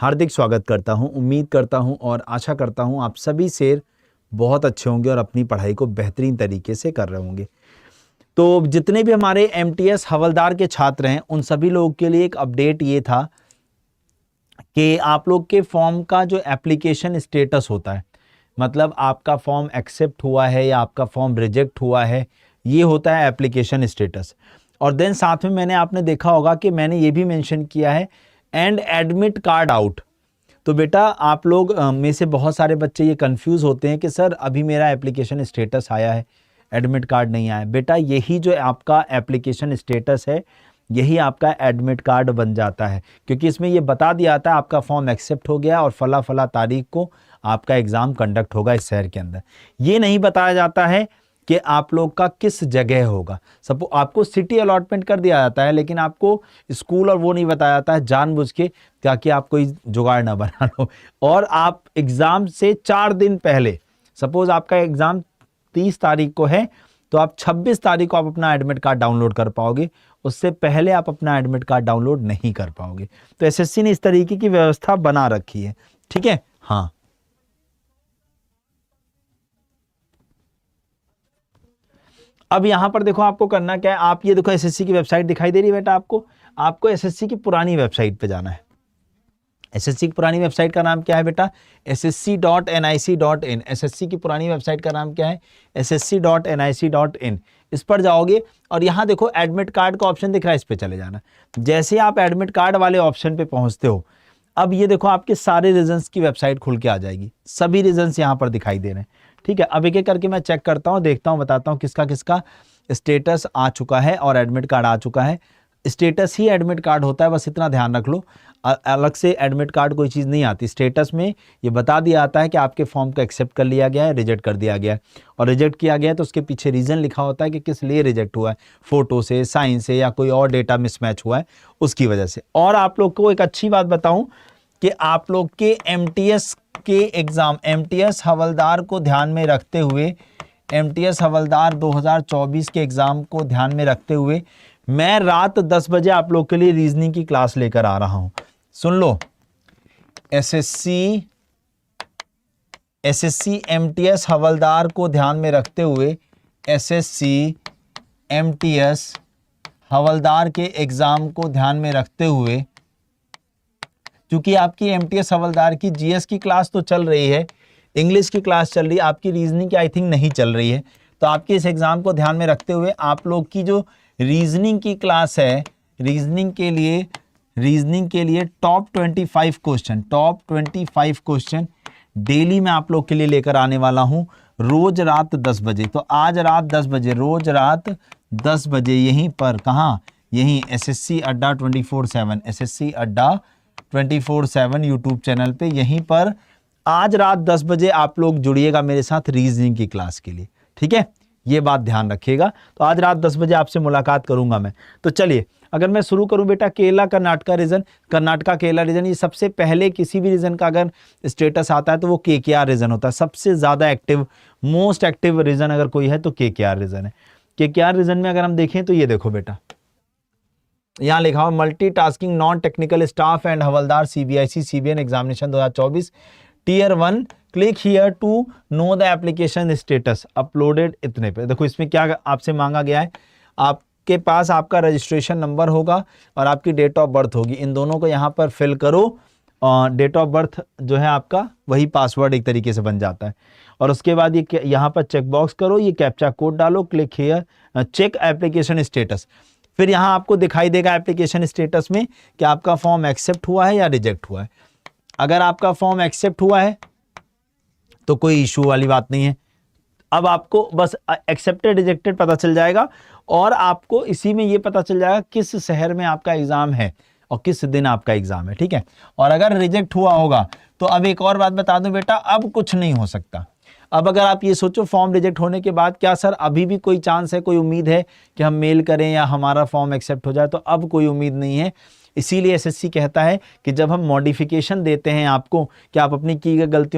हार्दिक स्वागत करता हूं। उम्मीद करता हूं और आशा करता हूं आप सभी शेर बहुत अच्छे होंगे और अपनी पढ़ाई को बेहतरीन तरीके से कर रहे होंगे। तो जितने भी हमारे एमटीएस हवलदार के छात्र हैं उन सभी लोगों के लिए एक अपडेट ये था कि आप लोग के फॉर्म का जो एप्लीकेशन स्टेटस होता है, मतलब आपका फॉर्म एक्सेप्ट हुआ है या आपका फॉर्म रिजेक्ट हुआ है, ये होता है एप्लीकेशन स्टेटस। और देन साथ में मैंने आपने देखा होगा कि मैंने ये भी मेंशन किया है एंड एडमिट कार्ड आउट। तो बेटा आप लोग में से बहुत सारे बच्चे ये कंफ्यूज होते हैं कि सर अभी मेरा एप्लीकेशन स्टेटस आया है, एडमिट कार्ड नहीं आया। बेटा यही जो आपका एप्लीकेशन स्टेटस है यही आपका एडमिट कार्ड बन जाता है, क्योंकि इसमें ये बता दिया जाता है आपका फॉर्म एक्सेप्ट हो गया और फला फला तारीख को आपका एग्ज़ाम कंडक्ट होगा इस शहर के अंदर। ये नहीं बताया जाता है कि आप लोग का किस जगह होगा। सपोज आपको सिटी अलॉटमेंट कर दिया जाता है लेकिन आपको स्कूल और वो नहीं बताया जाता है जानबूझ के, ताकि आप कोई जुगाड़ ना बना लो। और आप एग्ज़ाम से 4 दिन पहले, सपोज आपका एग्ज़ाम 30 तारीख को है तो आप 26 तारीख को आप अपना एडमिट कार्ड डाउनलोड कर पाओगे, उससे पहले आप अपना एडमिट कार्ड डाउनलोड नहीं कर पाओगे। तो एसएससी ने इस तरीके की व्यवस्था बना रखी है, ठीक है। हाँ, अब यहां पर देखो आपको करना क्या है। आप ये देखो एसएससी की वेबसाइट दिखाई दे रही है बेटा, आपको एसएससी की पुरानी वेबसाइट पे जाना है। एसएससी की पुरानी वेबसाइट का नाम क्या है बेटा? ssc.nic.in। एसएससी की पुरानी वेबसाइट का नाम क्या है? ssc.nic.in। इस पर जाओगे और यहाँ देखो एडमिट कार्ड का ऑप्शन दिख रहा है, इस पे चले जाना। जैसे आप एडमिट कार्ड वाले ऑप्शन पे पहुंचते हो, अब ये देखो आपके सारे रीजन्स की वेबसाइट खुल के आ जाएगी। सभी रीजन्स यहाँ पर दिखाई दे रहे हैं, ठीक है। अब एक एक करके मैं चेक करता हूँ, देखता हूँ, बताता हूँ किसका किसका स्टेटस आ चुका है और एडमिट कार्ड आ चुका है। स्टेटस ही एडमिट कार्ड होता है, बस इतना ध्यान रख लो। अलग से एडमिट कार्ड कोई चीज़ नहीं आती। स्टेटस में ये बता दिया जाता है कि आपके फॉर्म को एक्सेप्ट कर लिया गया है, रिजेक्ट कर दिया गया है। और रिजेक्ट किया गया है तो उसके पीछे रीज़न लिखा होता है कि किस लिए रिजेक्ट हुआ है, फोटो से, साइन से, या कोई और डेटा मिसमैच हुआ है उसकी वजह से। और आप लोग को एक अच्छी बात बताऊं कि आप लोग के एमटीएस के एग्ज़ाम, एमटीएस हवलदार को ध्यान में रखते हुए, एमटीएस हवलदार 2024 के एग्ज़ाम को ध्यान में रखते हुए मैं रात 10 बजे आप लोग के लिए रीजनिंग की क्लास लेकर आ रहा हूं। सुन लो, एसएससी एमटीएस हवलदार को ध्यान में रखते हुए, एसएससी एमटीएस हवलदार के एग्ज़ाम को ध्यान में रखते हुए, क्योंकि आपकी एमटीएस हवलदार की जीएस की क्लास तो चल रही है, इंग्लिश की क्लास चल रही है, आपकी रीजनिंग की आई थिंक नहीं चल रही है। तो आपके इस एग्ज़ाम को ध्यान में रखते हुए आप लोग की जो रीजनिंग की क्लास है, रीजनिंग के लिए टॉप 25 क्वेश्चन डेली मैं आप लोग के लिए लेकर आने वाला हूं, रोज रात 10 बजे। तो आज रात 10 बजे, रोज रात 10 बजे यहीं पर, कहाँ, यहीं एसएससी अड्डा 24/7, एसएससी अड्डा 24/7 यूट्यूब चैनल पे, यहीं पर आज रात 10 बजे आप लोग जुड़िएगा मेरे साथ रीजनिंग की क्लास के लिए, ठीक है। ये बात ध्यान रखिएगा। तो आज रात 10 बजे आपसे मुलाकात करूंगा मैं। तो चलिए, अगर मैं शुरू करूं बेटा, केरला कर्नाटका रीजन, कर्नाटका केरला रीजन, ये सबसे पहले किसी भी रीजन का अगर स्टेटस आता है तो वो केकेआर रीजन होता है। सबसे ज्यादा एक्टिव, मोस्ट एक्टिव रीजन अगर कोई है तो केकेआर रीजन है। केकेआर रीजन में अगर हम देखें तो ये देखो बेटा, यहाँ लिखा हुआ multitasking non technical staff and havaldar CBIC CBN examination 2024 tier 1, click here to know the application status uploaded. इतने पे देखो, इसमें क्या आपसे मांगा गया है, आपके पास आपका रजिस्ट्रेशन नंबर होगा और आपकी डेट ऑफ बर्थ होगी, इन दोनों को यहाँ पर फिल करो। डेट ऑफ बर्थ जो है आपका, वही पासवर्ड एक तरीके से बन जाता है। और उसके बाद ये यहाँ पर चेक बॉक्स करो, ये कैप्चा कोड डालो, click here check application status. फिर यहाँ आपको दिखाई देगा एप्लीकेशन स्टेटस में कि आपका फॉर्म एक्सेप्ट हुआ है या रिजेक्ट हुआ है। अगर आपका फॉर्म एक्सेप्ट हुआ है तो कोई इशू वाली बात नहीं है। अब आपको बस एक्सेप्टेड रिजेक्टेड पता चल जाएगा और आपको इसी में ये पता चल जाएगा किस शहर में आपका एग्जाम है और किस दिन आपका एग्जाम है, ठीक है। और अगर रिजेक्ट हुआ होगा तो अब एक और बात बता दूं बेटा, अब कुछ नहीं हो सकता। अब अगर आप ये सोचो फॉर्म रिजेक्ट होने के बाद क्या सर अभी भी कोई चांस है, कोई उम्मीद है कि हम मेल करें या हमारा फॉर्म एक्सेप्ट हो जाए, तो अब कोई उम्मीद नहीं है। इसीलिए एसएससी कहता है कि जब हम मॉडिफिकेशन देते हैं आपको कि आप अपनी की गई गलतियों